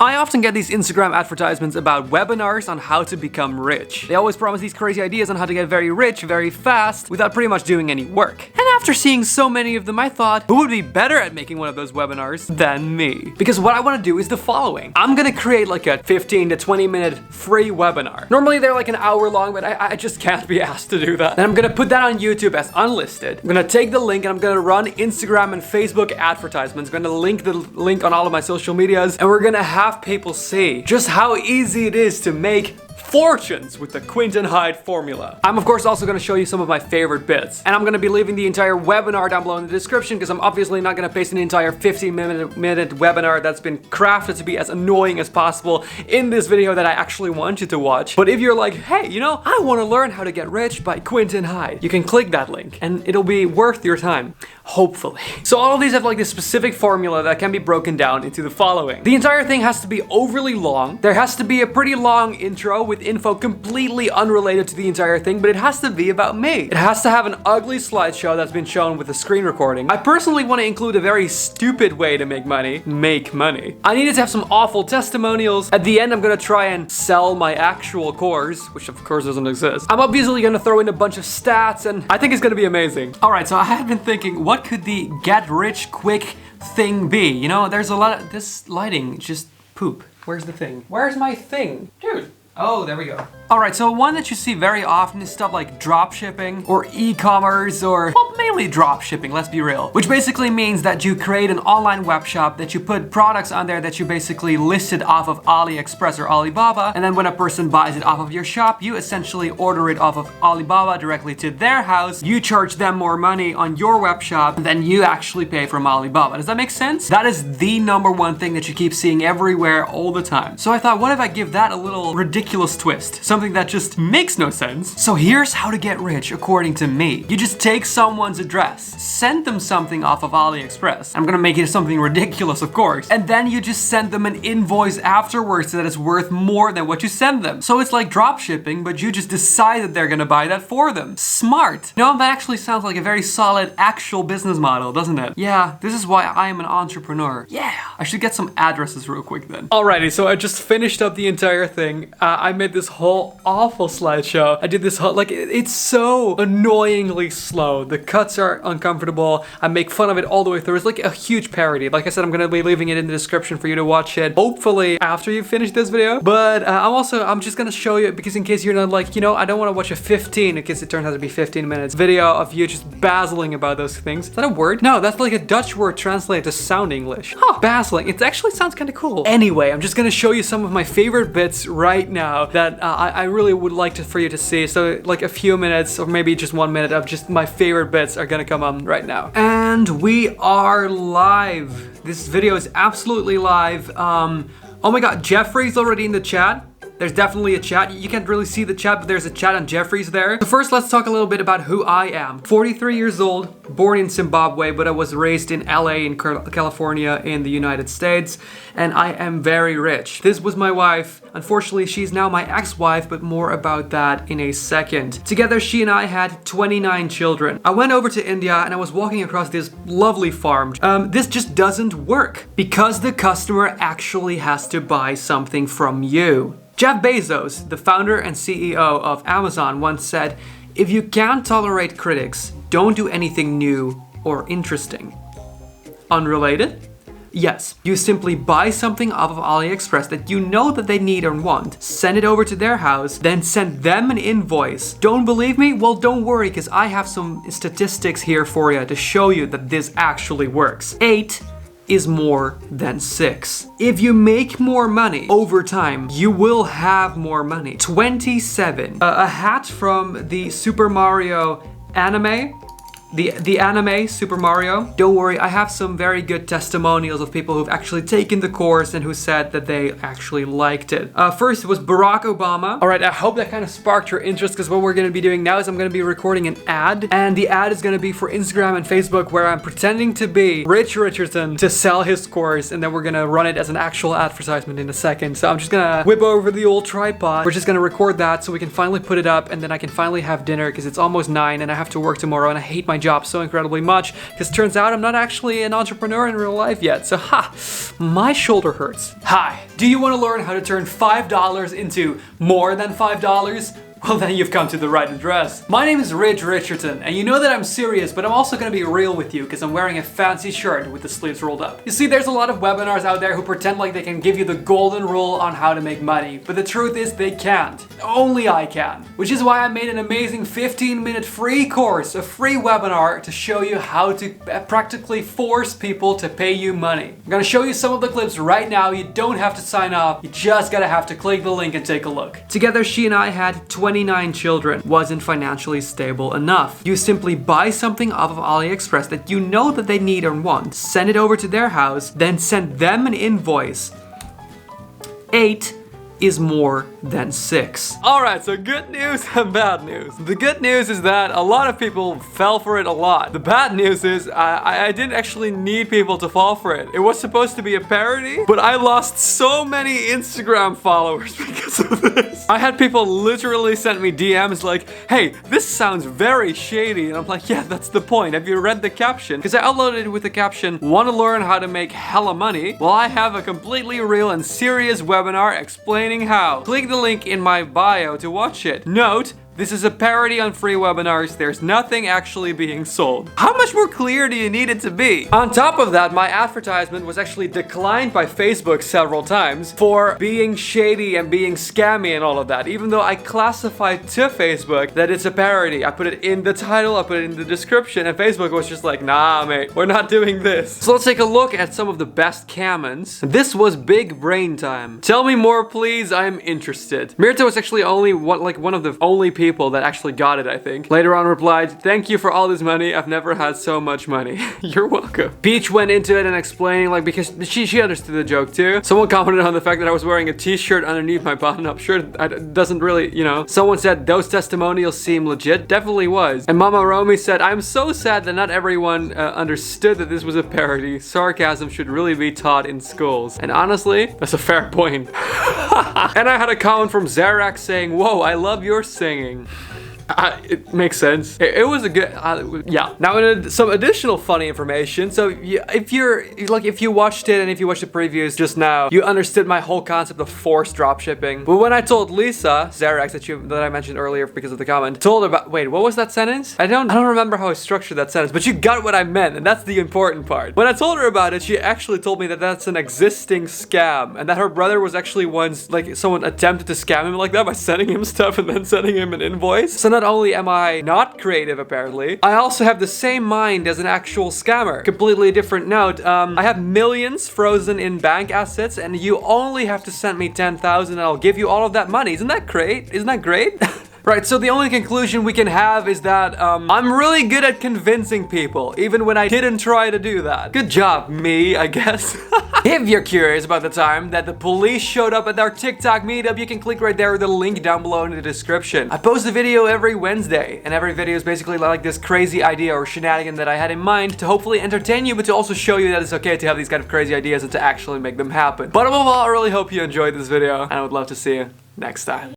I often get these Instagram advertisements about webinars on how to become rich. They always promise these crazy ideas on how to get very rich very fast without pretty much doing any work. And after seeing so many of them, I thought, who would be better at making one of those webinars than me? Because what I want to do is the following. I'm gonna create like a 15 to 20 minute free webinar. Normally they're like an hour long, but I just can't be asked to do that. And I'm gonna put that on YouTube as unlisted. I'm gonna take the link and I'm gonna run Instagram and Facebook advertisements. I'm gonna link the link on all of my social medias, and we're gonna have people see just how easy it is to make fortunes with the Quinten Hyde formula. I'm of course also going to show you some of my favorite bits, and I'm going to be leaving the entire webinar down below in the description because I'm obviously not going to paste an entire 15-minute webinar that's been crafted to be as annoying as possible in this video that I actually want you to watch. But if you're like, hey, you know, I want to learn how to get rich by Quinten Hyde, you can click that link and it'll be worth your time, hopefully. So all of these have like this specific formula that can be broken down into the following. The entire thing has to be overly long. There has to be a pretty long intro with info completely unrelated to the entire thing, but it has to be about me. It has to have an ugly slideshow that's been shown with a screen recording. I personally want to include a very stupid way to make money. I needed to have some awful testimonials. At the end, I'm gonna try and sell my actual course, which of course doesn't exist. I'm obviously gonna throw in a bunch of stats, and I think it's gonna be amazing. All right, so I had been thinking, what could the get rich quick thing be? You know, there's a lot of this lighting, just poop. Where's the thing? Where's my thing? Dude. Oh, there we go. All right, so one that you see very often is stuff like drop shipping or e-commerce, or well, mainly drop shipping, let's be real. Which basically means that you create an online web shop, that you put products on there that you basically listed off of AliExpress or Alibaba, and then when a person buys it off of your shop, you essentially order it off of Alibaba directly to their house, you charge them more money on your web shop than you actually pay from Alibaba. Does that make sense? That is the #1 thing that you keep seeing everywhere all the time. So I thought, what if I give that a little ridiculous twist? Something that just makes no sense. So here's how to get rich according to me. You just take someone's address, send them something off of AliExpress. I'm gonna make it something ridiculous, of course. And then you just send them an invoice afterwards that is worth more than what you send them. So it's like drop shipping, but you just decide that they're gonna buy that for them. Smart. You know, that actually sounds like a very solid actual business model, doesn't it? Yeah, this is why I am an entrepreneur. Yeah. I should get some addresses real quick then. Alrighty, so I just finished up the entire thing. I made this whole awful slideshow. I did this whole, like, it's so annoyingly slow. The cuts are uncomfortable. I make fun of it all the way through. It's like a huge parody. Like I said, I'm gonna be leaving it in the description for you to watch it, hopefully after you finish this video. But I'm just gonna show you, because in case you're not like, you know, I don't want to watch a 15, in case it turns out to be 15 minutes video of you just bazzling about those things. Is that a word? No, that's like a Dutch word translated to sound English. Huh, bazzling. It actually sounds kind of cool. Anyway, I'm just gonna show you some of my favorite bits right now that I really would like for you to see. So like a few minutes or maybe just 1 minute of just my favorite bits are gonna come on right now. And we are live. This video is absolutely live. Oh my god, Jeffrey's already in the chat. There's definitely a chat. You can't really see the chat, but there's a chat on Jeffrey's there. So first, let's talk a little bit about who I am. 43 years old, born in Zimbabwe, but I was raised in LA in California in the United States, and I am very rich. This was my wife. Unfortunately, she's now my ex-wife, but more about that in a second. Together, she and I had 29 children. I went over to India and I was walking across this lovely farm. This just doesn't work because the customer actually has to buy something from you. Jeff Bezos, the founder and CEO of Amazon, once said, "If you can't tolerate critics, don't do anything new or interesting." Unrelated? Yes, you simply buy something off of AliExpress that you know that they need and want, send it over to their house, then send them an invoice. Don't believe me? Well, don't worry, because I have some statistics here for you to show you that this actually works. 8 is more than 6. If you make more money over time, you will have more money. 27. A hat from the Super Mario anime. The anime Super Mario. Don't worry, I have some very good testimonials of people who've actually taken the course and who said that they actually liked it. First, it was Barack Obama. All right, I hope that kind of sparked your interest, because what we're gonna be doing now is I'm gonna be recording an ad, and the ad is gonna be for Instagram and Facebook, where I'm pretending to be Rich Richardson to sell his course, and then we're gonna run it as an actual advertisement in a second. So I'm just gonna whip over the old tripod. We're just gonna record that so we can finally put it up, and then I can finally have dinner, because it's almost 9 and I have to work tomorrow and I hate my job so incredibly much, because turns out I'm not actually an entrepreneur in real life yet. So my shoulder hurts. Hi, do you want to learn how to turn $5 into more than $5? Well, then you've come to the right address. My name is Rich Richardson, and you know that I'm serious, but I'm also gonna be real with you because I'm wearing a fancy shirt with the sleeves rolled up. You see, there's a lot of webinars out there who pretend like they can give you the golden rule on how to make money, but the truth is they can't. Only I can. Which is why I made an amazing 15-minute free course, a free webinar to show you how to practically force people to pay you money. I'm gonna show you some of the clips right now. You don't have to sign up, you just gotta have to click the link and take a look. Together, she and I had 29 children. Wasn't financially stable enough. You simply buy something off of AliExpress that you know that they need or want, send it over to their house, then send them an invoice. 8 is more than 6. Alright, so good news and bad news. The good news is that a lot of people fell for it a lot. The bad news is I didn't actually need people to fall for it. It was supposed to be a parody, but I lost so many Instagram followers because of this. I had people literally send me DMs like, hey, this sounds very shady. And I'm like, yeah, that's the point. Have you read the caption? Because I uploaded it with the caption, want to learn how to make hella money? Well, I have a completely real and serious webinar explaining how. Click the link in my bio to watch it. Note, this is a parody on free webinars. There's nothing actually being sold. How much more clear do you need it to be? On top of that, my advertisement was actually declined by Facebook several times for being shady and being scammy and all of that, even though I classified to Facebook that it's a parody. I put it in the title, I put it in the description, and Facebook was just like, nah, mate, we're not doing this. So let's take a look at some of the best comments. This was big brain time. Tell me more, please. I'm interested. Mirta was actually one of the only people that actually got it, I think. Later on replied, thank you for all this money. I've never had so much money. You're welcome. Peach went into it and explaining, like, because she understood the joke too. Someone commented on the fact that I was wearing a t-shirt underneath my button-up shirt. It doesn't really, you know. Someone said, those testimonials seem legit. Definitely was. And Mama Romy said, I'm so sad that not everyone understood that this was a parody. Sarcasm should really be taught in schools. And honestly, that's a fair point. And I had a comment from Zarak saying, whoa, I love your singing. It makes sense. It was a good, yeah. Now, some additional funny information. So, if you watched it and if you watched the previews just now, you understood my whole concept of forced dropshipping. But when I told Lisa Zarex that I mentioned earlier because of the comment, told her about, wait, what was that sentence? I don't remember how I structured that sentence, but you got what I meant, and that's the important part. When I told her about it, she actually told me that that's an existing scam, and that her brother was actually once, like, someone attempted to scam him like that by sending him stuff and then sending him an invoice. So not only am I not creative, apparently, I also have the same mind as an actual scammer. Completely different note. I have millions frozen in bank assets, and you only have to send me 10,000 and I'll give you all of that money. Isn't that great? Isn't that great? Right, so the only conclusion we can have is that I'm really good at convincing people, even when I didn't try to do that. Good job, me, I guess. If you're curious about the time that the police showed up at our TikTok meetup, you can click right there with the link down below in the description. I post a video every Wednesday, and every video is basically like this crazy idea or shenanigan that I had in mind to hopefully entertain you, but to also show you that it's okay to have these kind of crazy ideas and to actually make them happen. But above all, I really hope you enjoyed this video, and I would love to see you next time.